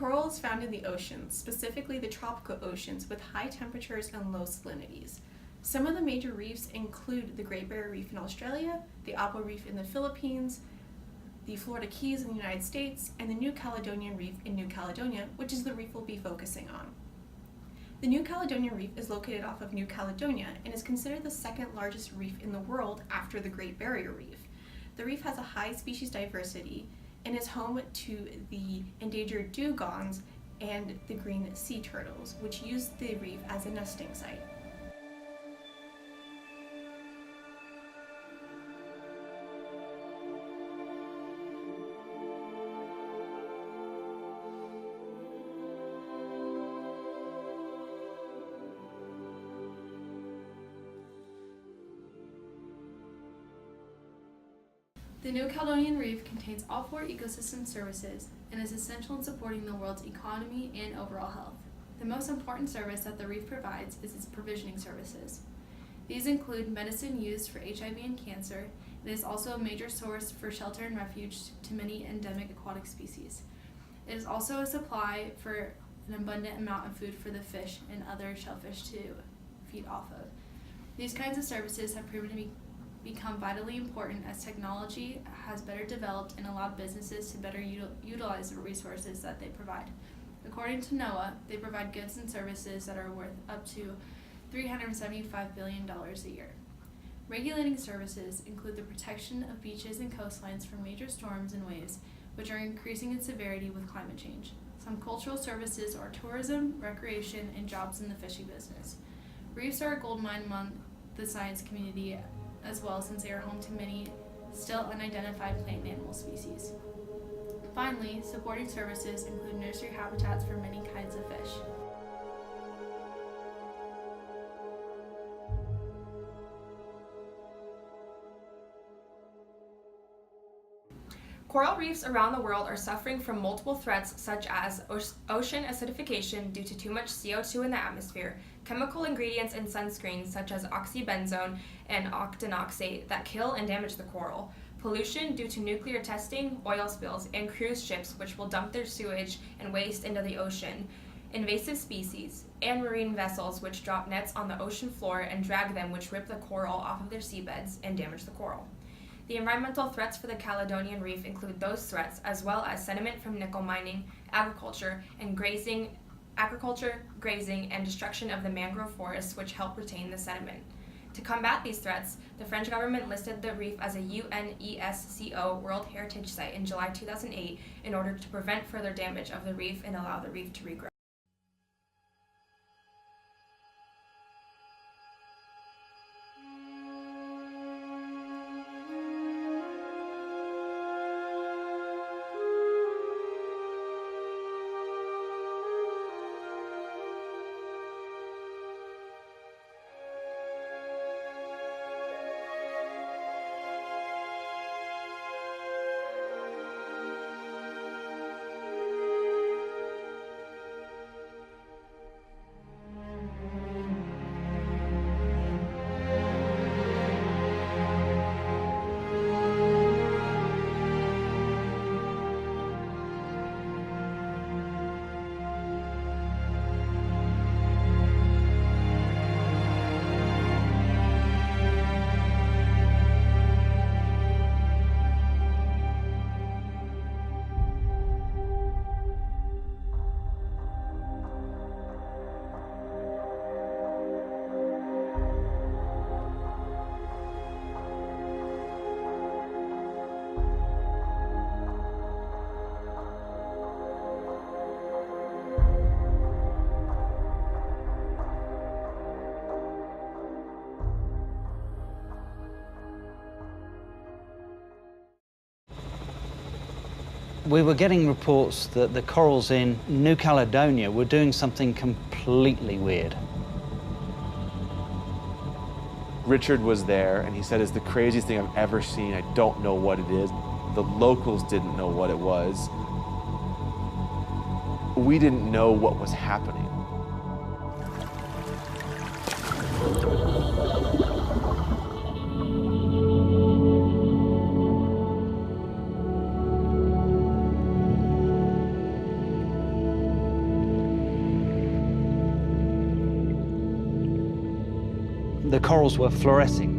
Coral is found in the oceans, specifically the tropical oceans, with high temperatures and low salinities. Some of the major reefs include the Great Barrier Reef in Australia, the Apple Reef in the Philippines, the Florida Keys in the United States, and the New Caledonian Reef in New Caledonia, which is the reef we'll be focusing on. The New Caledonian Reef is located off of New Caledonia and is considered the second largest reef in the world after the Great Barrier Reef. The reef has a high species diversity and is home to the endangered dugongs and the green sea turtles, which use the reef as a nesting site. The New Caledonian Reef contains all 4 ecosystem services and is essential in supporting the world's economy and overall health. The most important service that the reef provides is its provisioning services. These include medicine used for HIV and cancer. It is also a major source for shelter and refuge to many endemic aquatic species. It is also a supply for an abundant amount of food for the fish and other shellfish to feed off of. These kinds of services have proven to become vitally important as technology has better developed and allowed businesses to better utilize the resources that they provide. According to NOAA, they provide goods and services that are worth up to $375 billion a year. Regulating services include the protection of beaches and coastlines from major storms and waves, which are increasing in severity with climate change. Some cultural services are tourism, recreation, and jobs in the fishing business. Reefs are a goldmine among the science community as well, since they are home to many still unidentified plant and animal species. Finally, supporting services include nursery habitats for many kinds of fish. Coral reefs around the world are suffering from multiple threats such as ocean acidification due to too much CO2 in the atmosphere, chemical ingredients in sunscreens such as oxybenzone and octinoxate that kill and damage the coral, pollution due to nuclear testing, oil spills, and cruise ships which will dump their sewage and waste into the ocean, invasive species, and marine vessels which drop nets on the ocean floor and drag them, which rip the coral off of their seabeds and damage the coral. The environmental threats for the Caledonian Reef include those threats, as well as sediment from nickel mining, agriculture, grazing, and destruction of the mangrove forests which help retain the sediment. To combat these threats, the French government listed the reef as a UNESCO World Heritage Site in July 2008 in order to prevent further damage of the reef and allow the reef to regrow. We were getting reports that the corals in New Caledonia were doing something completely weird. Richard was there and he said, it's the craziest thing I've ever seen. I don't know what it is. The locals didn't know what it was. We didn't know what was happening. the corals were fluorescing.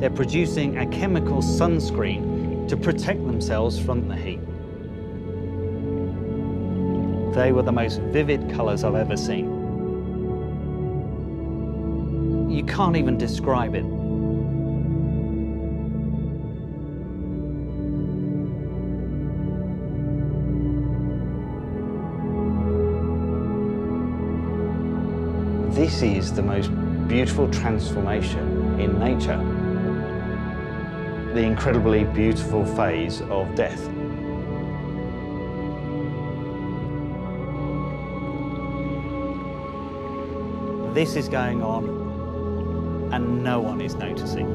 They're producing a chemical sunscreen to protect themselves from the heat. They were the most vivid colours I've ever seen. You can't even describe it. This is the most beautiful transformation in nature. The incredibly beautiful phase of death. This is going on and no one is noticing.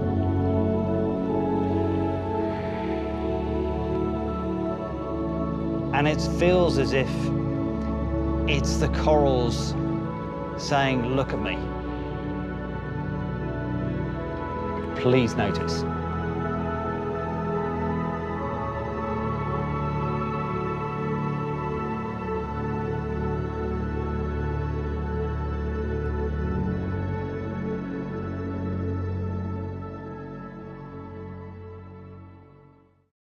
And it feels as if it's the corals saying, look at me. Please notice.